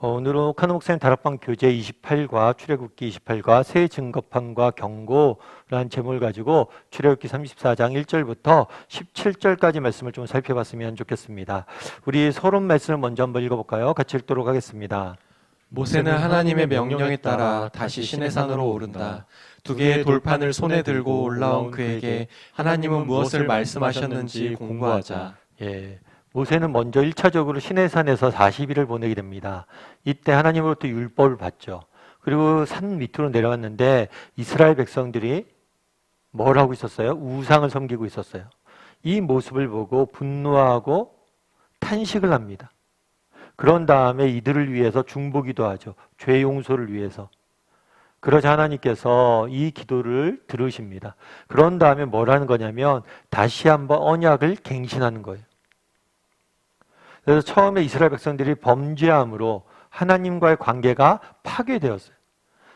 오늘은 카노 목사님 다락방 교재 28과 출애굽기 28과 새 증거판과 경고라는 제목을 가지고 출애굽기 34장 1절부터 17절까지 말씀을 좀 살펴봤으면 좋겠습니다. 우리 서론 말씀을 먼저 한번 읽어볼까요? 같이 읽도록 하겠습니다. 모세는 하나님의 명령에 따라 다시 시내산으로 오른다. 두 개의 돌판을 손에 들고 올라온 그에게 하나님은 무엇을 말씀하셨는지 공부하자. 모세는 먼저 1차적으로 시내산에서 40일을 보내게 됩니다. 이때 하나님으로부터 율법을 받죠. 그리고 산 밑으로 내려왔는데 이스라엘 백성들이 뭘 하고 있었어요? 우상을 섬기고 있었어요. 이 모습을 보고 분노하고 탄식을 합니다. 그런 다음에 이들을 위해서 중보기도 하죠. 죄 용서를 위해서. 그러자 하나님께서 이 기도를 들으십니다. 그런 다음에 뭘 하는 거냐면 다시 한번 언약을 갱신하는 거예요. 그래서 처음에 이스라엘 백성들이 범죄함으로 하나님과의 관계가 파괴되었어요.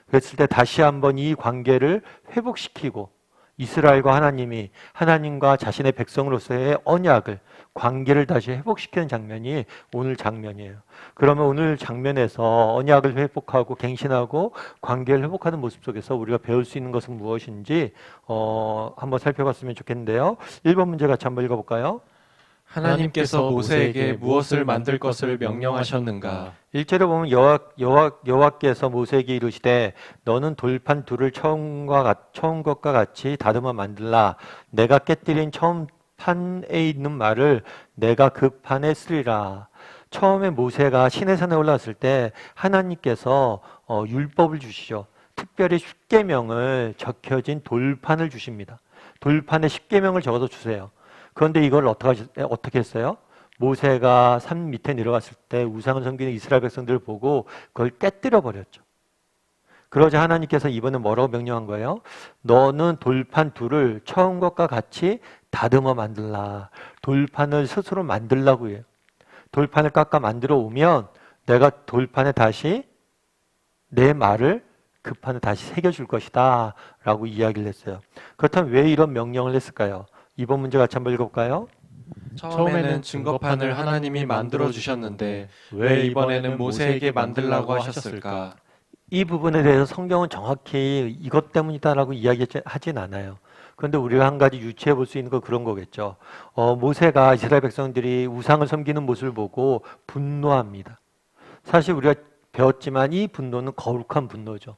그랬을 때 다시 한번 이 관계를 회복시키고 이스라엘과 하나님이 하나님과 자신의 백성으로서의 언약을, 관계를 다시 회복시키는 장면이 오늘 장면이에요. 그러면 오늘 장면에서 언약을 회복하고 갱신하고 관계를 회복하는 모습 속에서 우리가 배울 수 있는 것은 무엇인지 한번 살펴봤으면 좋겠는데요. 1번 문제 같이 한번 읽어볼까요? 하나님께서 모세에게 무엇을 만들 것을 명령하셨는가? 1절에 보면 여호와께서 모세에게 이르시되 너는 돌판 둘을 처음 것과 같이 다듬어 만들라. 내가 깨뜨린 처음 판에 있는 말을 내가 그 판에 쓰리라. 처음에 모세가 시내산에 올라왔을 때 하나님께서 율법을 주시죠. 특별히 십계명을 적혀진 돌판을 주십니다. 돌판에 십계명을 적어서 주세요. 그런데 이걸 어떻게 했어요? 모세가 산 밑에 내려갔을 때 우상을 섬기는 이스라엘 백성들을 보고 그걸 깨뜨려 버렸죠. 그러자 하나님께서 이번에 뭐라고 명령한 거예요? 너는 돌판 둘을 처음 것과 같이 다듬어 만들라. 돌판을 스스로 만들라고 해요. 돌판을 깎아 만들어 오면 내가 돌판에 다시 내 말을 그 판에 다시 새겨줄 것이다 라고 이야기를 했어요. 그렇다면 왜 이런 명령을 했을까요? 이번 문제 같이 한번 읽어볼까요? 처음에는 증거판을 하나님이 만들어 주셨는데 왜 이번에는 모세에게 만들라고 하셨을까? 이 부분에 대해서 성경은 정확히 이것 때문이다라고 이야기하진 않아요. 그런데 우리가 한 가지 유추해 볼 수 있는 건 그런 거겠죠. 모세가 이스라엘 백성들이 우상을 섬기는 모습을 보고 분노합니다. 사실 우리가 배웠지만 이 분노는 거룩한 분노죠.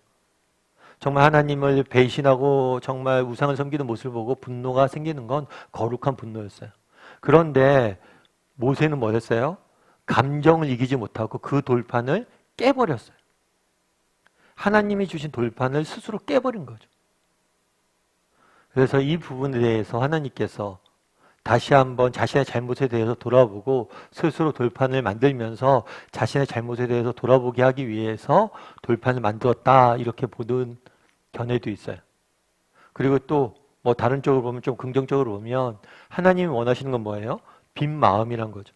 정말 하나님을 배신하고 정말 우상을 섬기는 모습을 보고 분노가 생기는 건 거룩한 분노였어요. 그런데 모세는 뭐 했어요? 감정을 이기지 못하고 그 돌판을 깨버렸어요. 하나님이 주신 돌판을 스스로 깨버린 거죠. 그래서 이 부분에 대해서 하나님께서 다시 한번 자신의 잘못에 대해서 돌아보고 스스로 돌판을 만들면서 자신의 잘못에 대해서 돌아보게 하기 위해서 돌판을 만들었다 이렇게 보는 견해도 있어요. 그리고 또 뭐 다른 쪽으로 보면 좀 긍정적으로 보면 하나님이 원하시는 건 뭐예요? 빈 마음이란 거죠.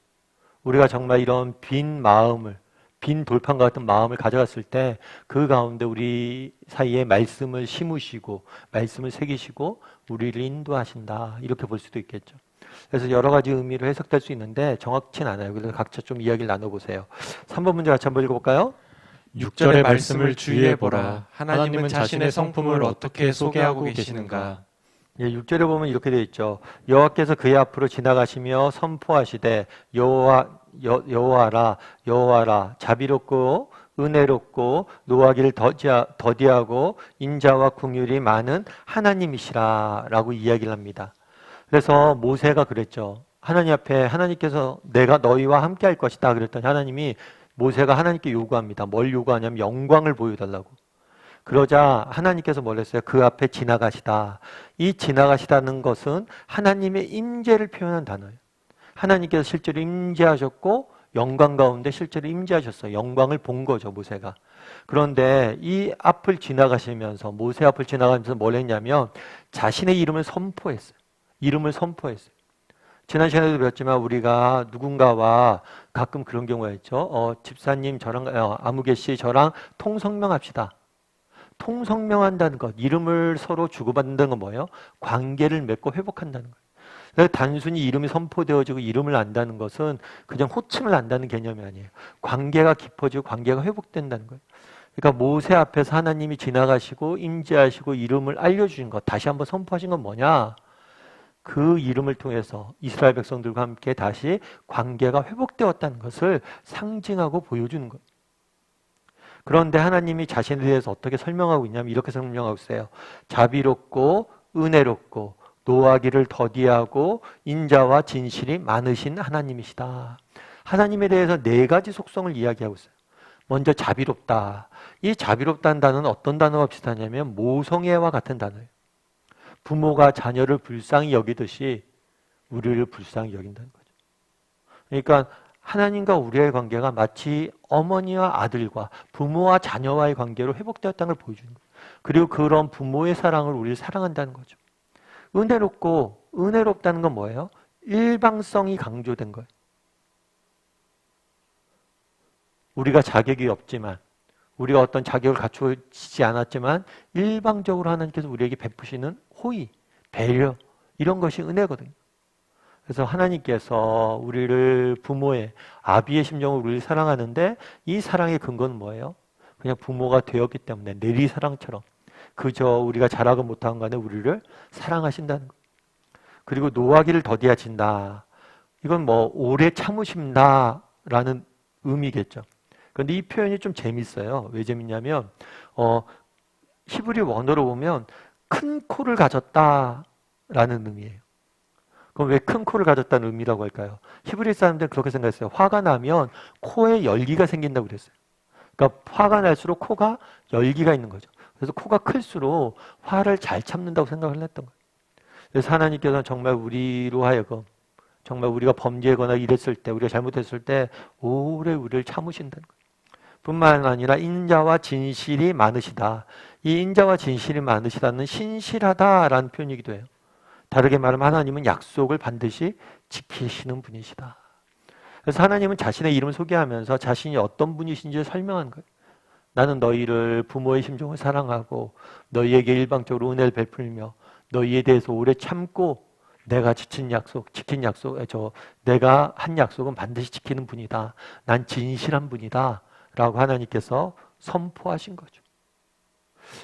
우리가 정말 이런 빈 마음을, 빈 돌판과 같은 마음을 가져갔을 때 그 가운데 우리 사이에 말씀을 심으시고 말씀을 새기시고 우리를 인도하신다 이렇게 볼 수도 있겠죠. 그래서 여러 가지 의미로 해석될 수 있는데 정확치는 않아요. 그래서 각자 좀 이야기를 나눠보세요. 3번 문제 같이 한번 읽어볼까요? 6절의 말씀을 주의해보라. 하나님은 자신의 성품을 어떻게 소개하고 계시는가? 6절에 보면 이렇게 되어 있죠. 여호와께서 그의 앞으로 지나가시며 선포하시되 여호와라 자비롭고 은혜롭고 노하기를 더디하고 인자와 긍휼이 많은 하나님이시라 라고 이야기를 합니다. 그래서 모세가 그랬죠. 하나님 앞에 하나님께서 내가 너희와 함께 할 것이다 그랬더니 하나님이 모세가 하나님께 요구합니다. 뭘 요구하냐면 영광을 보여달라고. 그러자 하나님께서 뭘 했어요? 그 앞에 지나가시다. 이 지나가시다는 것은 하나님의 임재를 표현한 단어예요. 하나님께서 실제로 임재하셨고 영광 가운데 실제로 임재하셨어요. 영광을 본 거죠, 모세가. 그런데 이 앞을 지나가시면서 모세 앞을 지나가면서 뭘 했냐면 자신의 이름을 선포했어요. 이름을 선포했어요. 지난 시간에도 배웠지만 우리가 누군가와 가끔 그런 경우가 있죠. 집사님 저랑 아무개 씨 저랑 통성명합시다. 통성명한다는 것, 이름을 서로 주고받는다는 건 뭐예요? 관계를 맺고 회복한다는 거예요. 그래서 단순히 이름이 선포되어지고 이름을 안다는 것은 그냥 호칭을 안다는 개념이 아니에요. 관계가 깊어지고 관계가 회복된다는 거예요. 그러니까 모세 앞에서 하나님이 지나가시고 임재하시고 이름을 알려주신 것, 다시 한번 선포하신 건 뭐냐? 그 이름을 통해서 이스라엘 백성들과 함께 다시 관계가 회복되었다는 것을 상징하고 보여주는 거예요. 그런데 하나님이 자신에 대해서 어떻게 설명하고 있냐면 이렇게 설명하고 있어요. 자비롭고 은혜롭고 노하기를 더디하고 인자와 진실이 많으신 하나님이시다. 하나님에 대해서 네 가지 속성을 이야기하고 있어요. 먼저 자비롭다. 이 자비롭다는 단어는 어떤 단어와 비슷하냐면 모성애와 같은 단어예요. 부모가 자녀를 불쌍히 여기듯이 우리를 불쌍히 여긴다는 거죠. 그러니까 하나님과 우리의 관계가 마치 어머니와 아들과 부모와 자녀와의 관계로 회복되었다는 걸 보여주는 거예요. 그리고 그런 부모의 사랑을 우리를 사랑한다는 거죠. 은혜롭다는 건 뭐예요? 일방성이 강조된 거예요. 우리가 자격이 없지만, 우리가 어떤 자격을 갖추지 않았지만 일방적으로 하나님께서 우리에게 베푸시는 호의, 배려, 이런 것이 은혜거든요. 그래서 하나님께서 우리를 부모의, 아비의 심정으로 우리를 사랑하는데 이 사랑의 근거는 뭐예요? 그냥 부모가 되었기 때문에 내리사랑처럼 그저 우리가 잘하고 못한 간에 우리를 사랑하신다는 거예요. 그리고 노하기를 더디하신다. 이건 뭐 오래 참으신다라는 의미겠죠. 그런데 이 표현이 좀 재밌어요. 왜 재밌냐면 히브리 원어로 보면 큰 코를 가졌다라는 의미예요. 그럼 왜 큰 코를 가졌다는 의미라고 할까요? 히브리 사람들은 그렇게 생각했어요. 화가 나면 코에 열기가 생긴다고 그랬어요. 그러니까 화가 날수록 코가 열기가 있는 거죠. 그래서 코가 클수록 화를 잘 참는다고 생각을 했던 거예요. 그래서 하나님께서는 정말 우리로 하여금 정말 우리가 범죄하거나 이랬을 때, 우리가 잘못했을 때 오래 우리를 참으신다는 거예요. 뿐만 아니라 인자와 진실이 많으시다. 이 인자와 진실이 많으시다는 신실하다라는 표현이기도 해요. 다르게 말하면 하나님은 약속을 반드시 지키시는 분이시다. 그래서 하나님은 자신의 이름을 소개하면서 자신이 어떤 분이신지 설명한 거예요. 나는 너희를 부모의 심정을 사랑하고 너희에게 일방적으로 은혜를 베풀며 너희에 대해서 오래 참고 내가 내가 한 약속은 반드시 지키는 분이다. 난 진실한 분이다. 라고 하나님께서 선포하신 거죠.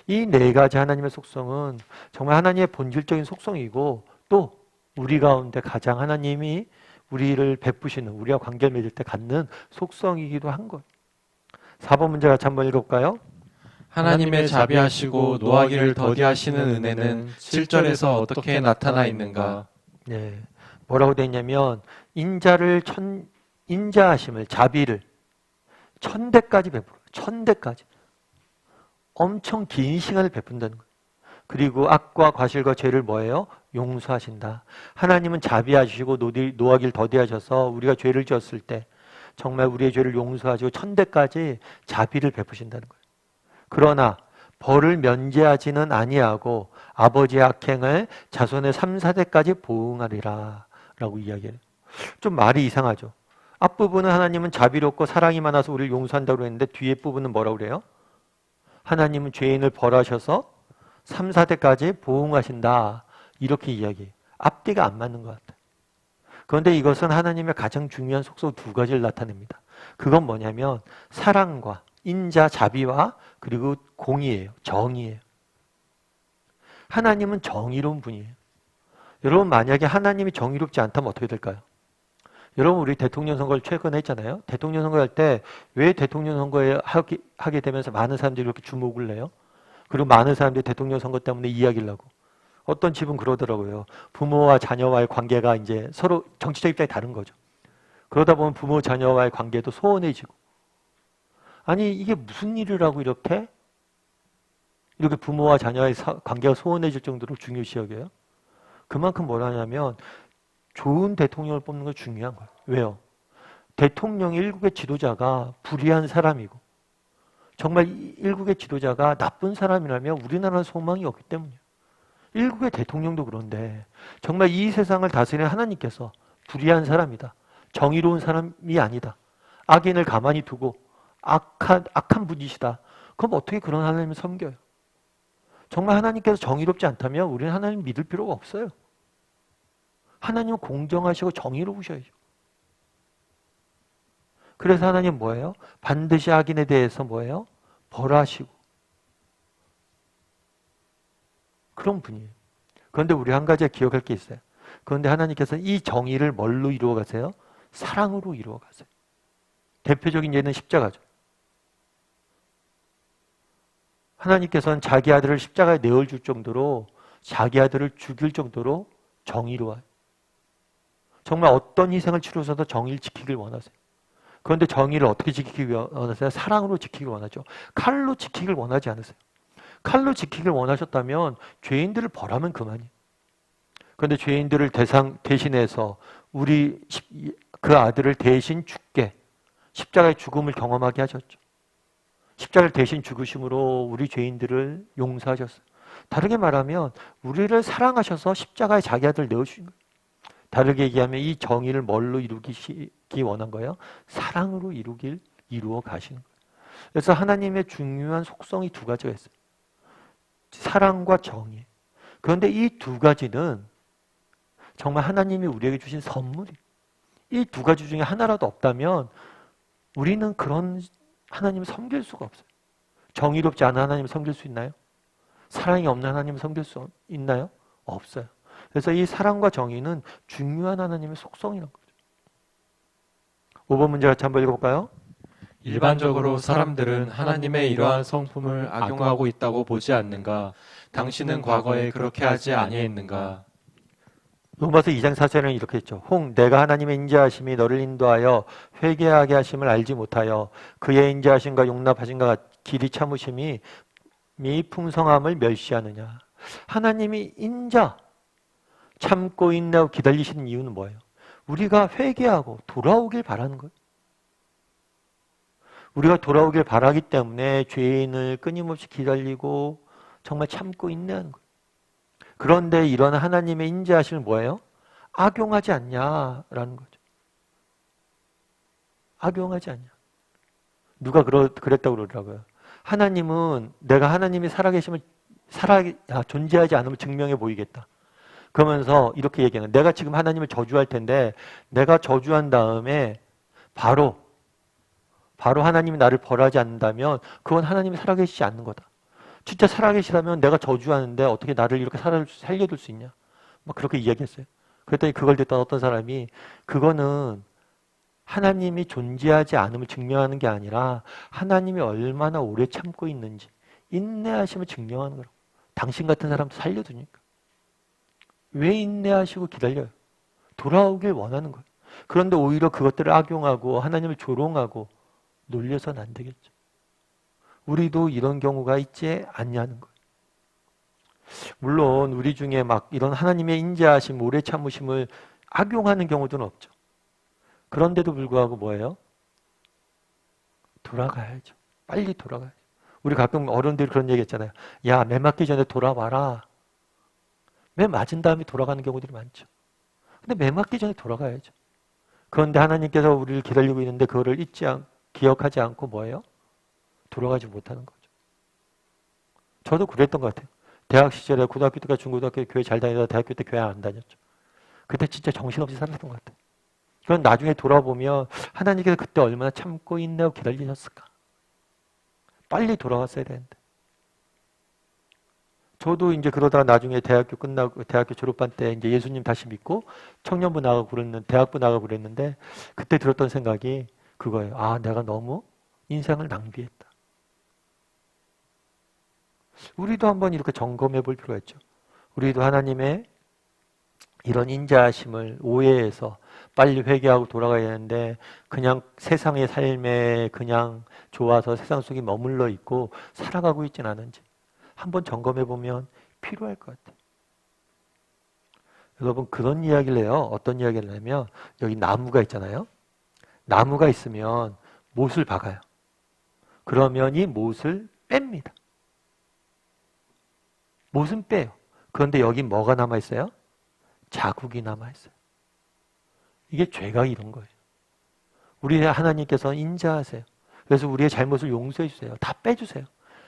이 네 가지 하나님의 속성은 정말 하나님의 본질적인 속성이고 또 우리 가운데 가장 하나님이 우리를 베푸시는, 우리와 관계를 맺을 때 갖는 속성이기도 한 거예요. 4번 문제 같이 한번 읽어볼까요? 하나님의 자비하시고 노하기를 더디하시는 은혜는 7절에서 어떻게 나타나 있는가? 네, 뭐라고 되어 있냐면 인자하심을, 자비를 천대까지 베풀어요. 천대까지. 엄청 긴 시간을 베푼다는 거예요. 그리고 악과 과실과 죄를 뭐예요? 용서하신다. 하나님은 자비하시고 노하기를 더디하셔서 우리가 죄를 지었을 때 정말 우리의 죄를 용서하시고 천대까지 자비를 베푸신다는 거예요. 그러나 벌을 면제하지는 아니하고 아버지의 악행을 자손의 3, 4대까지 보응하리라 라고 이야기해요. 좀 말이 이상하죠. 앞부분은 하나님은 자비롭고 사랑이 많아서 우리를 용서한다고 했는데 뒤에 부분은 뭐라고 그래요? 하나님은 죄인을 벌하셔서 3, 4대까지 보응하신다. 이렇게 이야기해요. 앞뒤가 안 맞는 것 같아요. 그런데 이것은 하나님의 가장 중요한 속성 두 가지를 나타냅니다. 그건 뭐냐면 사랑과 인자, 자비와 그리고 공의예요. 정의예요. 하나님은 정의로운 분이에요. 여러분 만약에 하나님이 정의롭지 않다면 어떻게 될까요? 여러분 우리 대통령 선거를 최근에 했잖아요. 대통령 선거할 때 왜 대통령 선거에 하게 되면서 많은 사람들이 이렇게 주목을 내요? 그리고 많은 사람들이 대통령 선거 때문에 이야기를 하고 어떤 집은 그러더라고요. 부모와 자녀와의 관계가 이제 서로 정치적 입장이 다른 거죠. 그러다 보면 부모 자녀와의 관계도 소원해지고 아니 이게 무슨 일이라고 이렇게 부모와 자녀의 관계가 소원해질 정도로 중요시 여겨요? 그만큼 뭐라냐면 좋은 대통령을 뽑는 건 중요한 거예요. 왜요? 대통령이 일국의 지도자가 불의한 사람이고 정말 일국의 지도자가 나쁜 사람이라면 우리나라는 소망이 없기 때문이에요. 일국의 대통령도 그런데 정말 이 세상을 다스리는 하나님께서 불의한 사람이다. 정의로운 사람이 아니다. 악인을 가만히 두고 악한 분이시다. 그럼 어떻게 그런 하나님을 섬겨요? 정말 하나님께서 정의롭지 않다면 우리는 하나님 믿을 필요가 없어요. 하나님은 공정하시고 정의로우셔야죠. 그래서 하나님 뭐예요? 반드시 악인에 대해서 뭐예요? 벌하시고 그런 분이에요. 그런데 우리 한 가지 기억할 게 있어요. 그런데 하나님께서 이 정의를 뭘로 이루어 가세요? 사랑으로 이루어 가세요. 대표적인 예는 십자가죠. 하나님께서는 자기 아들을 십자가에 내어줄 정도로 자기 아들을 죽일 정도로 정의로워요. 정말 어떤 희생을 치르셔도 정의를 지키길 원하세요. 그런데 정의를 어떻게 지키길 원하세요? 사랑으로 지키길 원하죠. 칼로 지키길 원하지 않으세요. 칼로 지키길 원하셨다면 죄인들을 벌하면 그만이에요. 그런데 죄인들을 대신해서 그 아들을 대신 죽게 십자가의 죽음을 경험하게 하셨죠. 십자가를 대신 죽으심으로 우리 죄인들을 용서하셨어요. 다르게 말하면 우리를 사랑하셔서 십자가에 자기 아들을 내어주신 거예요. 다르게 얘기하면 이 정의를 뭘로 이루기 원한 거예요? 사랑으로 이루어 가시는 거예요. 그래서 하나님의 중요한 속성이 두 가지가 있어요. 사랑과 정의. 그런데 이 두 가지는 정말 하나님이 우리에게 주신 선물이에요. 이 두 가지 중에 하나라도 없다면 우리는 그런 하나님을 섬길 수가 없어요. 정의롭지 않은 하나님을 섬길 수 있나요? 사랑이 없는 하나님을 섬길 수 있나요? 없어요. 그래서 이 사랑과 정의는 중요한 하나님의 속성이라는 거죠. 5번 문제 같이 한번 읽어볼까요? 일반적으로 사람들은 하나님의 이러한 성품을 악용하고 있다고 보지 않는가? 당신은 과거에 그렇게 하지 아니했는가? 로마서 2장 4절에는 이렇게 했죠. 홍 내가 하나님의 인자하심이 너를 인도하여 회개하게 하심을 알지 못하여 그의 인자하심과 용납하심과 길이 참으심이 풍성함을 멸시하느냐. 하나님이 참고 인내하고 기다리시는 이유는 뭐예요? 우리가 회개하고 돌아오길 바라는 거예요. 우리가 돌아오길 바라기 때문에 죄인을 끊임없이 기다리고 정말 참고 인내하는 거예요. 그런데 이런 하나님의 인자하심은 뭐예요? 악용하지 않냐라는 거죠. 악용하지 않냐. 누가 그랬다고 그러더라고요. 하나님은 내가 하나님이 살아계심을 존재하지 않음을 증명해 보이겠다. 그러면서 이렇게 얘기하는 거예요. 내가 지금 하나님을 저주할 텐데 내가 저주한 다음에 바로 하나님이 나를 벌하지 않는다면 그건 하나님이 살아계시지 않는 거다. 진짜 살아계시다면 내가 저주하는데 어떻게 나를 이렇게 살려둘 수 있냐? 막 그렇게 이야기했어요. 그랬더니 그걸 듣던 어떤 사람이 그거는 하나님이 존재하지 않음을 증명하는 게 아니라 하나님이 얼마나 오래 참고 있는지 인내하심을 증명하는 거라고. 당신 같은 사람 살려두니까. 왜 인내하시고 기다려요? 돌아오길 원하는 거예요. 그런데 오히려 그것들을 악용하고 하나님을 조롱하고 놀려서는 안 되겠죠. 우리도 이런 경우가 있지 않냐는 거예요. 물론 우리 중에 막 이런 하나님의 인자하심, 오래 참으심을 악용하는 경우들은 없죠. 그런데도 불구하고 뭐예요? 돌아가야죠. 빨리 돌아가야죠. 우리 가끔 어른들이 그런 얘기 했잖아요. 야, 매 맞기 전에 돌아와라. 매 맞은 다음에 돌아가는 경우들이 많죠. 근데 매 맞기 전에 돌아가야죠. 그런데 하나님께서 우리를 기다리고 있는데 그거를 기억하지 않고 뭐예요? 돌아가지 못하는 거죠. 저도 그랬던 것 같아요. 대학 시절에 고등학교 때까지 중고등학교 교회 잘 다니다가 대학교 때 교회 안 다녔죠. 그때 진짜 정신없이 살았던 것 같아요. 그건 나중에 돌아보면 하나님께서 그때 얼마나 참고 인내하고 기다리셨을까. 빨리 돌아왔어야 되는데. 저도 이제 그러다가 나중에 대학교 졸업반 때 이제 예수님 다시 믿고 청년부 나가고 대학부 나가고 그랬는데 그때 들었던 생각이 그거예요. 아, 내가 너무 인생을 낭비했다. 우리도 한번 이렇게 점검해 볼 필요가 있죠. 우리도 하나님의 이런 인자하심을 오해해서 빨리 회개하고 돌아가야 되는데 그냥 세상의 삶에 그냥 좋아서 세상 속에 머물러 있고 살아가고 있진 않은지 한번 점검해 보면 필요할 것 같아요. 여러분 그런 이야기를 해요. 어떤 이야기를 하냐면 여기 나무가 있잖아요. 나무가 있으면 못을 박아요. 그러면 이 못을 뺍니다. 못은 빼요. 그런데 여기 뭐가 남아있어요? 자국이 남아있어요. 이게 죄가 이런 거예요. 우리 하나님께서는 인자하세요. 그래서 우리의 잘못을 용서해 주세요. 다 빼주세요.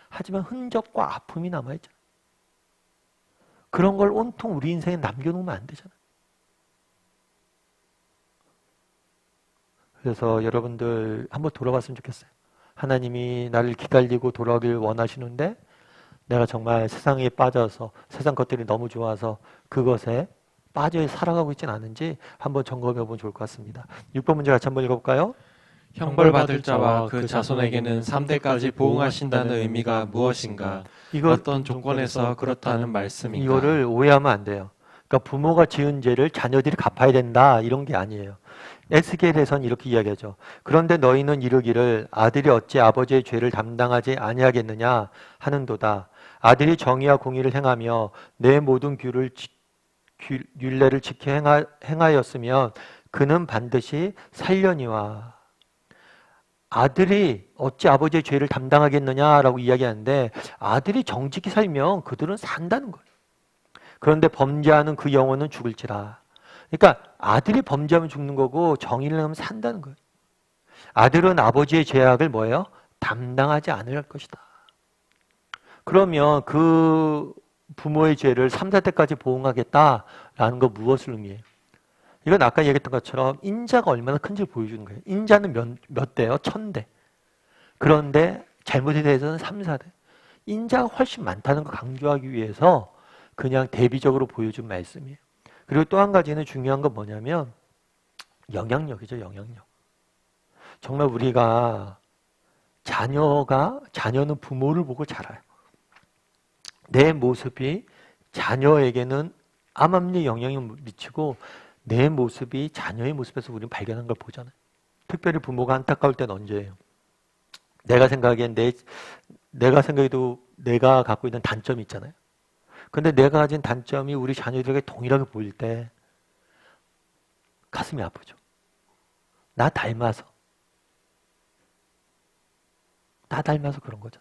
하지만 흔적과 아픔이 남아있잖아요. 그런 걸 온통 우리 인생에 남겨놓으면 안 되잖아요. 그래서 여러분들 한번 돌아봤으면 좋겠어요. 하나님이 나를 기다리고 돌아오길 원하시는데 내가 정말 세상에 빠져서 세상 것들이 너무 좋아서 그것에 빠져 살아가고 있지는 않은지 한번 점검해 보면 좋을 것 같습니다. 6번 문제 같이 한번 읽어볼까요? 형벌받을 자와 그 자손에게는 3대까지 보응하신다는 의미가 무엇인가? 어떤 조건에서 그렇다는 말씀인가? 이거를 오해하면 안 돼요. 그러니까 부모가 지은 죄를 자녀들이 갚아야 된다 이런 게 아니에요. 에스겔에서는 이렇게 이야기하죠. 그런데 너희는 이르기를 아들이 어찌 아버지의 죄를 담당하지 아니하겠느냐 하는도다. 아들이 정의와 공의를 행하며 내 모든 율례를 지켜 행하였으면 그는 반드시 살려니와. 아들이 어찌 아버지의 죄를 담당하겠느냐라고 이야기하는데 아들이 정직히 살면 그들은 산다는 거예요. 그런데 범죄하는 그 영혼은 죽을지라. 그러니까 아들이 범죄하면 죽는 거고 정의를 하면 산다는 거예요. 아들은 아버지의 죄악을 뭐예요? 담당하지 않을 것이다. 그러면 그 부모의 죄를 3, 4대까지 보응하겠다라는 거 무엇을 의미해요? 이건 아까 얘기했던 것처럼 인자가 얼마나 큰지 보여주는 거예요. 인자는 몇 대요? 1000대. 그런데 잘못에 대해서는 3, 4대. 인자가 훨씬 많다는 걸 강조하기 위해서 그냥 대비적으로 보여준 말씀이에요. 그리고 또 한 가지는 중요한 건 뭐냐면 영향력이죠. 영향력. 정말 우리가 자녀는 부모를 보고 자라요. 내 모습이 자녀에게는 암암리 영향을 미치고 내 모습이 자녀의 모습에서 우리는 발견한 걸 보잖아요. 특별히 부모가 안타까울 때는 언제예요? 내가 생각해도 내가 갖고 있는 단점이 있잖아요. 근데 내가 가진 단점이 우리 자녀들에게 동일하게 보일 때 가슴이 아프죠. 나 닮아서 그런 거죠.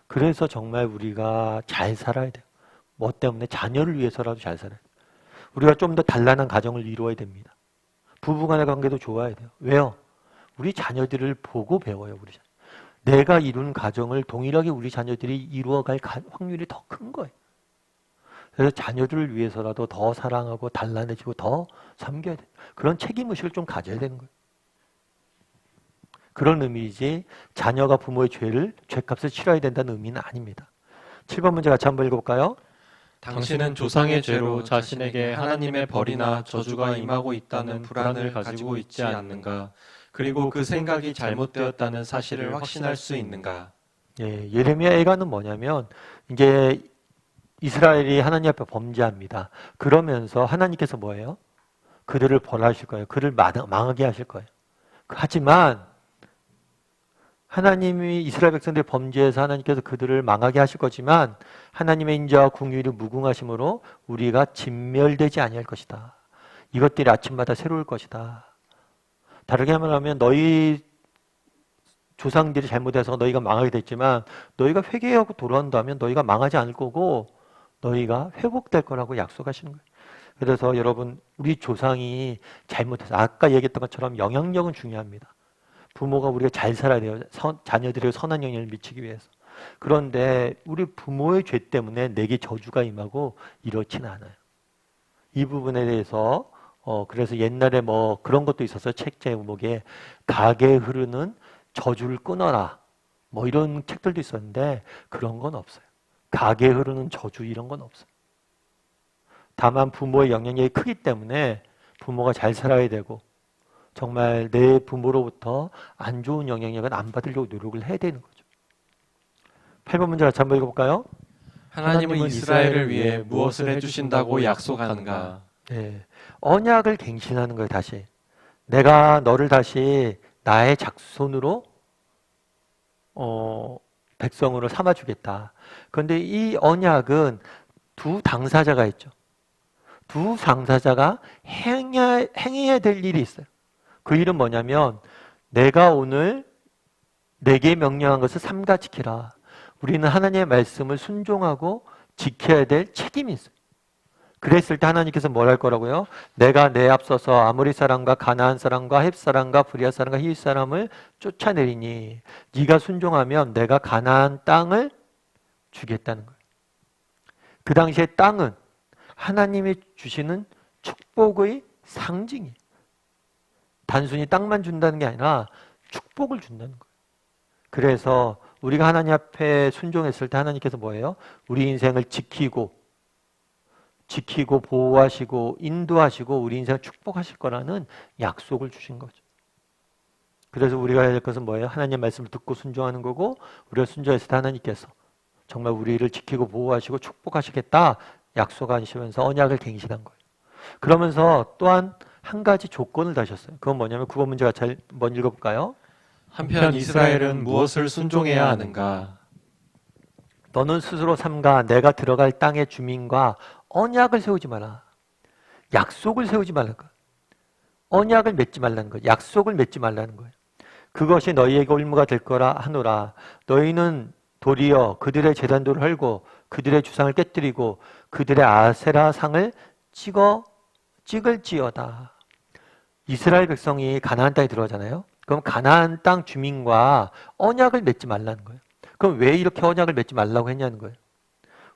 그래서 정말 우리가 잘 살아야 돼요. 뭐 때문에? 자녀를 위해서라도 잘 살아야 돼요. 우리가 좀 더 단란한 가정을 이루어야 됩니다. 부부간의 관계도 좋아야 돼요. 왜요? 우리 자녀들을 보고 배워요. 우리 자녀. 내가 이룬 가정을 동일하게 우리 자녀들이 이루어갈 확률이 더 큰 거예요. 그래서 자녀들을 위해서라도 더 사랑하고 단란해지고 더 섬겨야 돼요. 그런 책임의식을 좀 가져야 되는 거예요. 그런 의미이지 자녀가 부모의 죄값을 치러야 된다는 의미는 아닙니다. 7번 문제 같이 한번 읽어볼까요? 당신은 조상의 죄로 자신에게 하나님의 벌이나 저주가 임하고 있다는 불안을 가지고 있지 않는가? 그리고 그 생각이 잘못되었다는 사실을 확신할 수 있는가? 예, 예레미야 애가는 뭐냐면 이제 이스라엘이 하나님 앞에 범죄합니다. 그러면서 하나님께서 뭐예요? 그들을 벌하실 거예요. 그를 망하게 하실 거예요. 하지만 하나님이 이스라엘 백성들이 범죄해서 하나님께서 그들을 망하게 하실 거지만 하나님의 인자와 궁유를 무궁하심으로 우리가 진멸되지 아니할 것이다. 이것들이 아침마다 새로울 것이다. 다르게 말하면 너희 조상들이 잘못해서 너희가 망하게 됐지만 너희가 회개하고 돌아온다면 너희가 망하지 않을 거고 너희가 회복될 거라고 약속하시는 거예요. 그래서 여러분 우리 조상이 잘못해서 아까 얘기했던 것처럼 영향력은 중요합니다. 부모가 우리가 잘 살아야 돼요. 자녀들에게 선한 영향을 미치기 위해서. 그런데 우리 부모의 죄 때문에 내게 저주가 임하고 이렇지는 않아요. 이 부분에 대해서 그래서 옛날에 뭐 그런 것도 있었어요. 책 제목에 가게에 흐르는 저주를 끊어라. 뭐 이런 책들도 있었는데 그런 건 없어요. 가게에 흐르는 저주 이런 건 없어요. 다만 부모의 영향력이 크기 때문에 부모가 잘 살아야 되고 정말 내 부모로부터 안 좋은 영향력은 안 받으려고 노력을 해야 되는 거죠. 8번 문제 같이 한번 읽어볼까요? 하나님은 이스라엘을 위해 무엇을 해주신다고 약속하는가? 네, 언약을 갱신하는 거예요. 다시 내가 너를 다시 나의 작손으로 백성으로 삼아주겠다. 그런데 이 언약은 두 당사자가 있죠. 두 당사자가 행해야 될 일이 있어요. 그 일은 뭐냐면 내가 오늘 내게 명령한 것을 삼가 지키라. 우리는 하나님의 말씀을 순종하고 지켜야 될 책임이 있어요. 그랬을 때 하나님께서 뭘 할 거라고요? 내가 내 앞서서 아모리 사람과 가나안 사람과 헷 사람과 브리아 사람과 히윗 사람을 쫓아내리니 네가 순종하면 내가 가나안 땅을 주겠다는 거예요. 그 당시에 땅은 하나님이 주시는 축복의 상징이에요. 단순히 땅만 준다는 게 아니라 축복을 준다는 거예요. 그래서 우리가 하나님 앞에 순종했을 때 하나님께서 뭐예요? 우리 인생을 지키고 보호하시고 인도하시고 우리 인생을 축복하실 거라는 약속을 주신 거죠. 그래서 우리가 해야 될 것은 뭐예요? 하나님의 말씀을 듣고 순종하는 거고, 우리가 순종했을 때 하나님께서 정말 우리를 지키고 보호하시고 축복하시겠다 약속하시면서 언약을 갱신한 거예요. 그러면서 또한 한 가지 조건을 다셨어요. 그건 뭐냐면 국어 문제가 잘 먼저 읽어볼까요? 한편 이스라엘은 무엇을 순종해야 하는가? 너는 스스로 삼가 내가 들어갈 땅의 주민과 언약을 세우지 마라. 약속을 세우지 말라는 거예요. 언약을 맺지 말라는 거예요. 약속을 맺지 말라는 거예요. 그것이 너희에게 올무가 될 거라 하노라. 너희는 도리어 그들의 제단돌을 헐고 그들의 주상을 깨뜨리고 그들의 아세라 상을 찍을지어다. 이스라엘 백성이 가나안 땅에 들어가잖아요. 그럼 가나안 땅 주민과 언약을 맺지 말라는 거예요. 그럼 왜 이렇게 언약을 맺지 말라고 했냐는 거예요.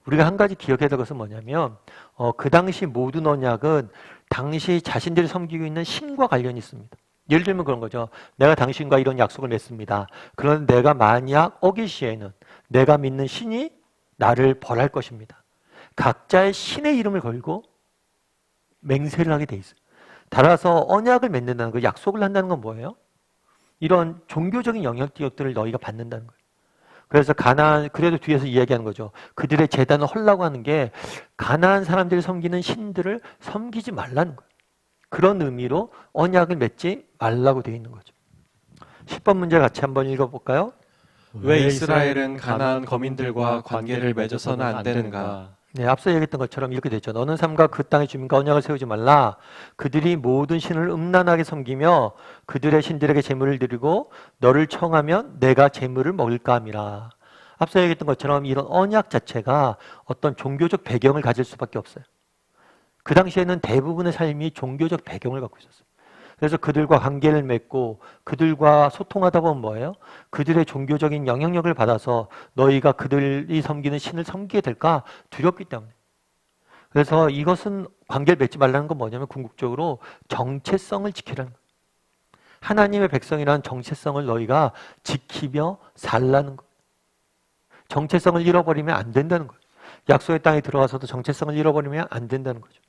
우리가 한 가지 기억해야 될 것은 뭐냐면 그 당시 모든 언약은 당시 자신들이 섬기고 있는 신과 관련이 있습니다. 예를 들면 그런 거죠. 내가 당신과 이런 약속을 맺습니다. 그런데 내가 만약 어길 시에는 내가 믿는 신이 나를 벌할 것입니다. 각자의 신의 이름을 걸고 맹세를 하게 돼 있어요. 따라서 언약을 맺는다는 거, 약속을 한다는 건 뭐예요? 이런 종교적인 영향력들을 너희가 받는다는 거예요. 그래서 그래도 뒤에서 이야기하는 거죠. 그들의 제단을 헐라고 하는 게 가나안 사람들이 섬기는 신들을 섬기지 말라는 거예요. 그런 의미로 언약을 맺지 말라고 되어 있는 거죠. 10번 문제 같이 한번 읽어볼까요? 왜 이스라엘은 가나안 거민들과 관계를 맺어서는 안 되는가? 네, 앞서 얘기했던 것처럼 이렇게 되죠. 너는 삼가 그 땅의 주민과 언약을 세우지 말라. 그들이 모든 신을 음란하게 섬기며 그들의 신들에게 제물을 드리고 너를 청하면 내가 제물을 먹을까 함이라. 앞서 얘기했던 것처럼 이런 언약 자체가 어떤 종교적 배경을 가질 수밖에 없어요. 그 당시에는 대부분의 삶이 종교적 배경을 갖고 있었어요. 그래서 그들과 관계를 맺고 그들과 소통하다 보면 뭐예요? 그들의 종교적인 영향력을 받아서 너희가 그들이 섬기는 신을 섬기게 될까 두렵기 때문에. 그래서 이것은 관계를 맺지 말라는 건 뭐냐면 궁극적으로 정체성을 지키라는 거예요. 하나님의 백성이라는 정체성을 너희가 지키며 살라는 거예요. 정체성을 잃어버리면 안 된다는 거예요. 약속의 땅에 들어가서도 정체성을 잃어버리면 안 된다는 거죠.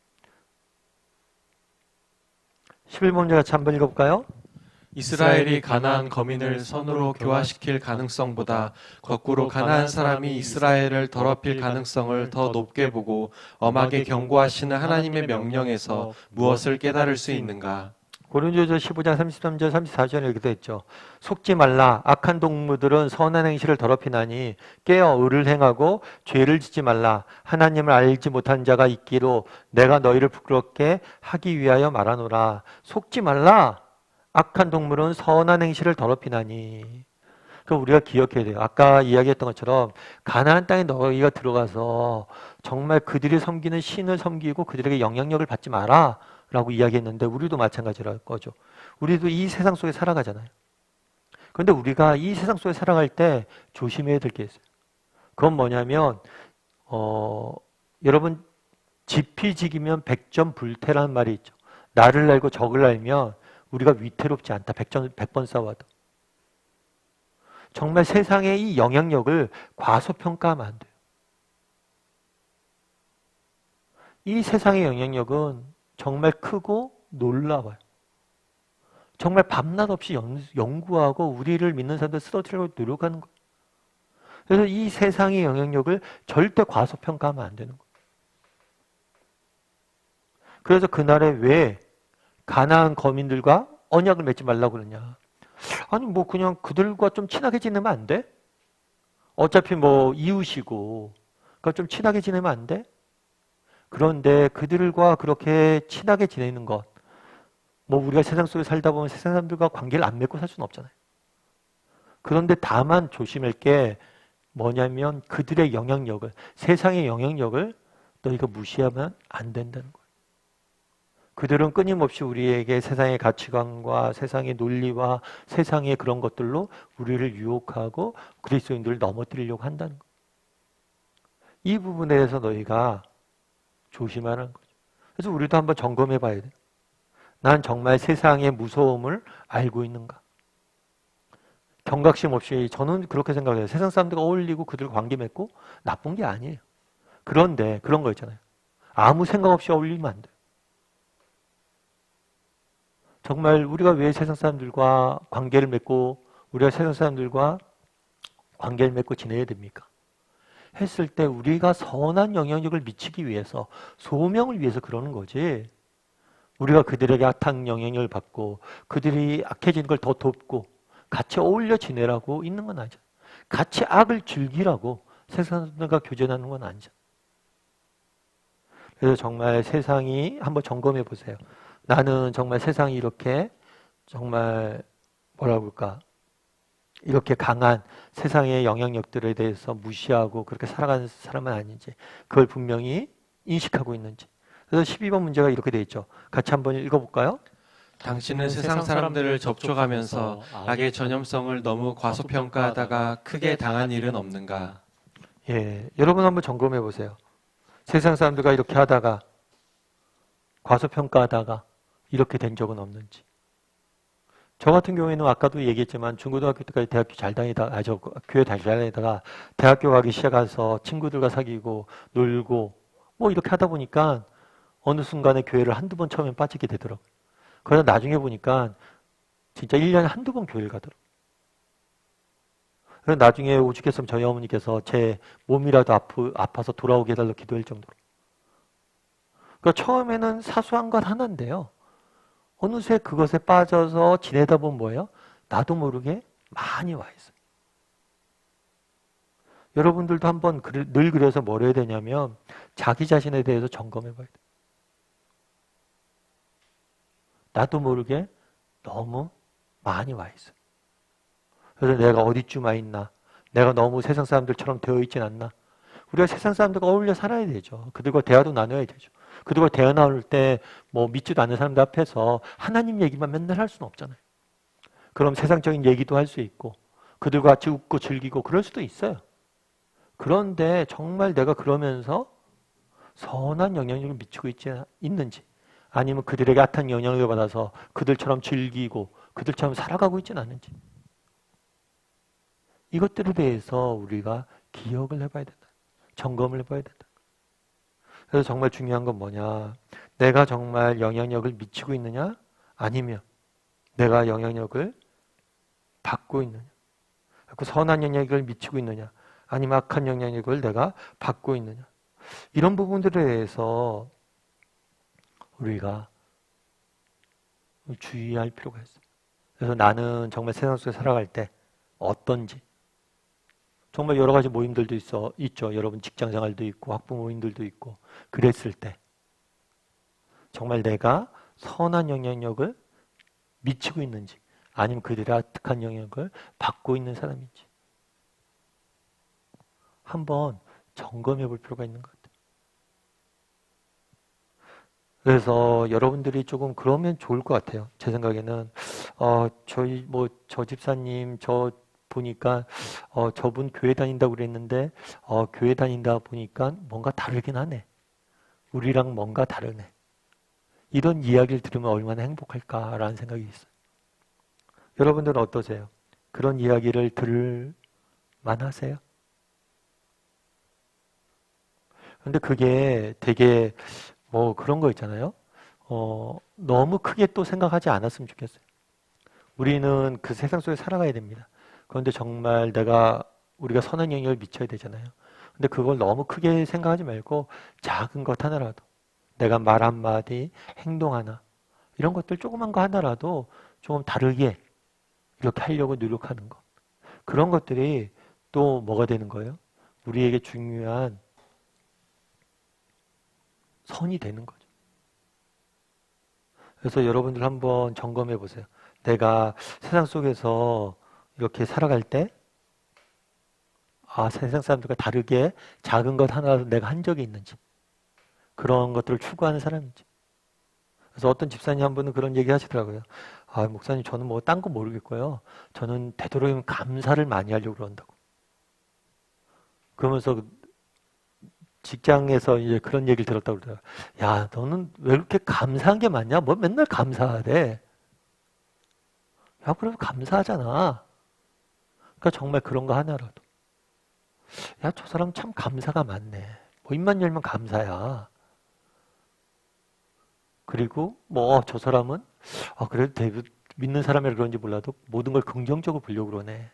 11번 문제 같이 한번 읽어볼까요? 이스라엘이 가나안 거민을 선으로 교화시킬 가능성보다 거꾸로 가나안 사람이 이스라엘을 더럽힐 가능성을 더 높게 보고 엄하게 경고하시는 하나님의 명령에서 무엇을 깨달을 수 있는가? 고린도후서 15장 33절 34절에 이렇게 되어 있죠. 속지 말라. 악한 동무들은 선한 행실을 더럽히나니 깨어 의를 행하고 죄를 짓지 말라. 하나님을 알지 못한 자가 있기로 내가 너희를 부끄럽게 하기 위하여 말하노라. 속지 말라. 악한 동물은 선한 행실을 더럽히나니. 그럼 우리가 기억해야 돼요. 아까 이야기했던 것처럼 가나안 땅에 너희가 들어가서 정말 그들이 섬기는 신을 섬기고 그들에게 영향력을 받지 마라 라고 이야기했는데 우리도 마찬가지랄 거죠. 우리도 이 세상 속에 살아가잖아요. 그런데 우리가 이 세상 속에 살아갈 때 조심해야 될 게 있어요. 그건 뭐냐면 여러분 지피지기면 백전불태라는 말이 있죠. 나를 알고 적을 알면 우리가 위태롭지 않다. 100번 싸워도. 정말 세상의 이 영향력을 과소평가하면 안 돼요. 이 세상의 영향력은 정말 크고 놀라워요. 정말 밤낮 없이 연구하고 우리를 믿는 사람들 쓰러뜨리려고 노력하는 거예요. 그래서 이 세상의 영향력을 절대 과소평가하면 안 되는 거예요. 그래서 그날에 왜 가나안 거민들과 언약을 맺지 말라고 그러냐. 아니 뭐 그냥 그들과 좀 친하게 지내면 안 돼? 어차피 뭐 이웃이고 그러니까 좀 친하게 지내면 안 돼? 그런데 그들과 그렇게 친하게 지내는 것, 뭐 우리가 세상 속에 살다 보면 세상 사람들과 관계를 안 맺고 살 수는 없잖아요. 그런데 다만 조심할 게 뭐냐면 그들의 영향력을, 세상의 영향력을 너희가 무시하면 안 된다는 거예요. 그들은 끊임없이 우리에게 세상의 가치관과 세상의 논리와 세상의 그런 것들로 우리를 유혹하고 그리스도인들을 넘어뜨리려고 한다는 거예요. 이 부분에 대해서 너희가 조심하는 거죠. 그래서 우리도 한번 점검해 봐야 돼요. 난 정말 세상의 무서움을 알고 있는가? 경각심 없이 저는 그렇게 생각해요. 세상 사람들과 어울리고 그들과 관계 맺고 나쁜 게 아니에요. 그런데 그런 거 있잖아요. 아무 생각 없이 어울리면 안 돼요. 정말 우리가 왜 세상 사람들과 관계를 맺고 우리가 세상 사람들과 관계를 맺고 지내야 됩니까? 했을 때 우리가 선한 영향력을 미치기 위해서 소명을 위해서 그러는 거지. 우리가 그들에게 악한 영향력을 받고 그들이 악해지는 걸 더 돕고 같이 어울려 지내라고 있는 건 아니죠. 같이 악을 즐기라고 세상 사람들과 교제하는 건 아니죠. 그래서 정말 세상이 한번 점검해 보세요. 나는 정말 세상이 이렇게 정말 뭐라고 할까? 이렇게 강한 세상의 영향력들에 대해서 무시하고 그렇게 살아가는 사람은 아닌지 그걸 분명히 인식하고 있는지. 그래서 12번 문제가 이렇게 돼 있죠. 같이 한번 읽어볼까요? 당신은 세상 사람들을 접촉하면서 악의 전염성을 너무 과소평가하다가 크게 당한 일은 없는가? 예, 여러분 한번 점검해 보세요. 세상 사람들과 이렇게 하다가 과소평가하다가 이렇게 된 적은 없는지. 저 같은 경우에는 아까도 얘기했지만 중고등학교 때까지 대학교 잘 다니다가 교회 잘 다니다가 대학교 가기 시작해서 친구들과 사귀고 놀고 뭐 이렇게 하다 보니까 어느 순간에 교회를 한두 번 처음엔 빠지게 되더라고요. 그러다 나중에 보니까 진짜 1년에 한두 번 교회를 가더라고요. 그래서 나중에 오죽했으면 저희 어머니께서 제 몸이라도 아파서 돌아오게 해달라고 기도할 정도로. 그러니까 처음에는 사소한 건 하나인데요. 어느새 그것에 빠져서 지내다 보면 뭐예요? 나도 모르게 많이 와 있어요. 여러분들도 한번 늘 그래서 뭘 해야 되냐면 자기 자신에 대해서 점검해 봐야 돼요. 나도 모르게 너무 많이 와 있어요. 그래서 내가 어디쯤 와 있나? 내가 너무 세상 사람들처럼 되어 있진 않나? 우리가 세상 사람들과 어울려 살아야 되죠. 그들과 대화도 나눠야 되죠. 그들과 대화 나눌 때 뭐 믿지도 않는 사람들 앞에서 하나님 얘기만 맨날 할 수는 없잖아요. 그럼 세상적인 얘기도 할 수 있고 그들과 같이 웃고 즐기고 그럴 수도 있어요. 그런데 정말 내가 그러면서 선한 영향력을 미치고 있는지 아니면 그들에게 악한 영향력을 받아서 그들처럼 즐기고 그들처럼 살아가고 있지는 않은지 이것들에 대해서 우리가 기억을 해봐야 된다. 점검을 해봐야 된다. 그래서 정말 중요한 건 뭐냐? 내가 정말 영향력을 미치고 있느냐? 아니면 내가 영향력을 받고 있느냐? 그 선한 영향력을 미치고 있느냐? 아니면 악한 영향력을 내가 받고 있느냐? 이런 부분들에 대해서 우리가 주의할 필요가 있습니다. 그래서 나는 정말 세상 속에 살아갈 때 어떤지 정말 여러 가지 모임들도 있죠. 여러분 직장 생활도 있고 학부 모임들도 있고 그랬을 때 정말 내가 선한 영향력을 미치고 있는지 아니면 그들의 악한 영향력을 받고 있는 사람인지 한번 점검해 볼 필요가 있는 것 같아요. 그래서 여러분들이 조금 그러면 좋을 것 같아요. 제 생각에는 저 집사님 저 보니까 저분 교회 다닌다고 그랬는데 교회 다닌다 보니까 뭔가 다르긴 하네. 우리랑 뭔가 다르네. 이런 이야기를 들으면 얼마나 행복할까라는 생각이 있어요. 여러분들은 어떠세요? 그런 이야기를 들을 만하세요? 근데 그게 되게 뭐 그런 거 있잖아요. 너무 크게 또 생각하지 않았으면 좋겠어요. 우리는 그 세상 속에 살아가야 됩니다. 그런데 정말 우리가 선한 영향을 미쳐야 되잖아요. 근데 그걸 너무 크게 생각하지 말고 작은 것 하나라도 내가 말 한마디, 행동 하나 이런 것들 조그만 거 하나라도 조금 다르게 이렇게 하려고 노력하는 것. 그런 것들이 또 뭐가 되는 거예요? 우리에게 중요한 선이 되는 거죠. 그래서 여러분들 한번 점검해 보세요. 내가 세상 속에서 이렇게 살아갈 때 세상 사람들과 다르게 작은 것 하나라도 내가 한 적이 있는지 그런 것들을 추구하는 사람인지. 그래서 어떤 집사님 한 분은 그런 얘기 하시더라고요. 목사님 저는 뭐 딴 거 모르겠고요. 저는 되도록이면 감사를 많이 하려고 그런다고. 그러면서 직장에서 이제 그런 얘기를 들었다고 그러더라고요. 야, 너는 왜 그렇게 감사한 게 많냐? 뭐 맨날 감사하대. 야, 그래도 감사하잖아. 그러니까 정말 그런 거 하나라도. 야, 저 사람 참 감사가 많네. 뭐 입만 열면 감사야. 그리고 뭐 저 사람은 그래도 믿는 사람이라 그런지 몰라도 모든 걸 긍정적으로 보려고 그러네.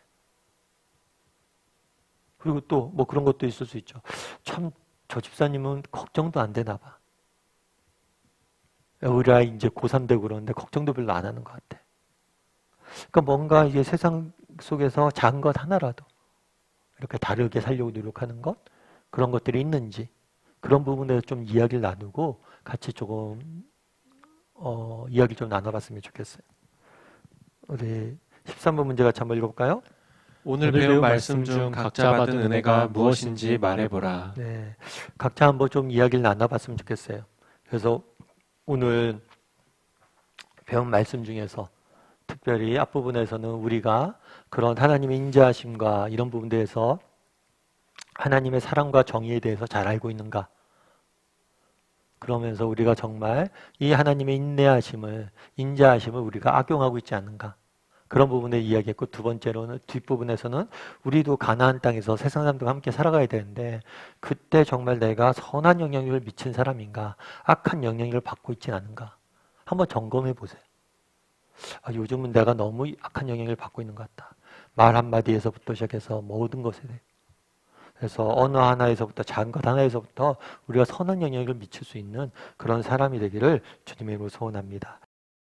그리고 또 뭐 그런 것도 있을 수 있죠. 참 저 집사님은 걱정도 안 되나 봐. 우리 아이 이제 고3 되고 그러는데 걱정도 별로 안 하는 것 같아. 그러니까 뭔가 이게 세상 속에서 작은 것 하나라도 이렇게 다르게 살려고 노력하는 것, 그런 것들이 있는지, 그런 부분에서 좀 이야기를 나누고 같이 조금 이야기 좀 나눠봤으면 좋겠어요. 우리 13번 문제 같이 한번 읽어볼까요? 오늘 배운 말씀 중 각자 받은 은혜가 무엇인지 말해보라. 네, 각자 한번 좀 이야기를 나눠봤으면 좋겠어요. 그래서 오늘 배운 말씀 중에서 특별히 앞부분에서는 우리가 그런 하나님의 인자하심과 이런 부분들에서 하나님의 사랑과 정의에 대해서 잘 알고 있는가? 그러면서 우리가 정말 이 하나님의 인내하심을, 인자하심을 우리가 악용하고 있지 않는가? 그런 부분에 이야기했고, 두 번째로는 뒷부분에서는 우리도 가나안 땅에서 세상 사람들과 함께 살아가야 되는데 그때 정말 내가 선한 영향력을 미친 사람인가? 악한 영향력을 받고 있지 않은가? 한번 점검해 보세요. 요즘은 내가 너무 악한 영향을 받고 있는 것 같다. 말 한마디에서부터 시작해서 모든 것에 대해. 그래서 어느 하나에서부터 작은 것 하나에서부터 우리가 선한 영향을 미칠 수 있는 그런 사람이 되기를 주님의 이름으로 소원합니다.